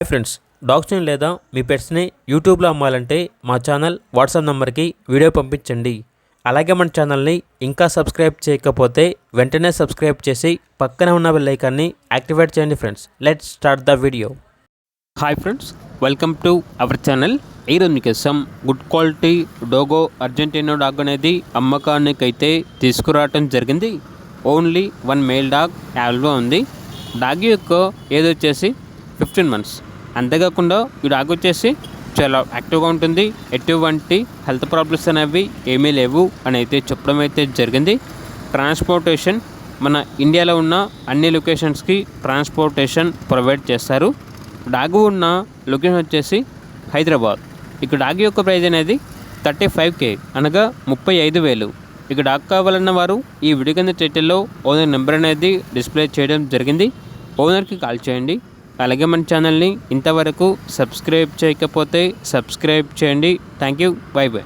Hi friends, డాగ్స్ని లేదా మీ పెట్స్ని యూట్యూబ్లో అమ్మాలంటే మా ఛానల్ వాట్సాప్ నెంబర్కి వీడియో పంపించండి. అలాగే మన ఛానల్ని ఇంకా సబ్స్క్రైబ్ చేయకపోతే వెంటనే సబ్స్క్రైబ్ చేసి పక్కనే ఉన్న బెల్ ఐకాన్ని యాక్టివేట్ చేయండి. Friends, let's start the video. Hi friends, welcome to our channel. ఈరోజు మీకోసం గుడ్ క్వాలిటీ డోగో అర్జెంటీనో డాగ్ అనేది అమ్మకానికైతే తీసుకురావటం జరిగింది. ఓన్లీ 1 మేల్ డాగ్ అవైలబుల్గా ఉంది. డాగ్ యొక్క ఏజ్ వచ్చేసి 15 months. అంతేకాకుండా ఈ డాగ్ వచ్చేసి చాలా యాక్టివ్గా ఉంటుంది. ఎటువంటి హెల్త్ ప్రాబ్లమ్స్ అనేవి ఏమీ లేవు అని అయితే చెప్పడం అయితే జరిగింది. ట్రాన్స్పోర్టేషన్ మన ఇండియాలో ఉన్న అన్ని లొకేషన్స్కి ట్రాన్స్పోర్టేషన్ ప్రొవైడ్ చేస్తారు. డాగ్ ఉన్న లొకేషన్ వచ్చేసి హైదరాబాద్. ఇక డాగ్ యొక్క ప్రైజ్ అనేది 35K అనగా 35,000. ఇక డాగ్ కావాలన్న వారు ఈ వీడియో కింద టైటిల్లో ఓనర్ నెంబర్ అనేది డిస్ప్లే చేయడం జరిగింది. ఓనర్కి కాల్ చేయండి. అలాగే మన ఛానల్ని ఇంతవరకు సబ్స్క్రైబ్ చేయకపోతే సబ్స్క్రైబ్ చేయండి. Thank you. By by.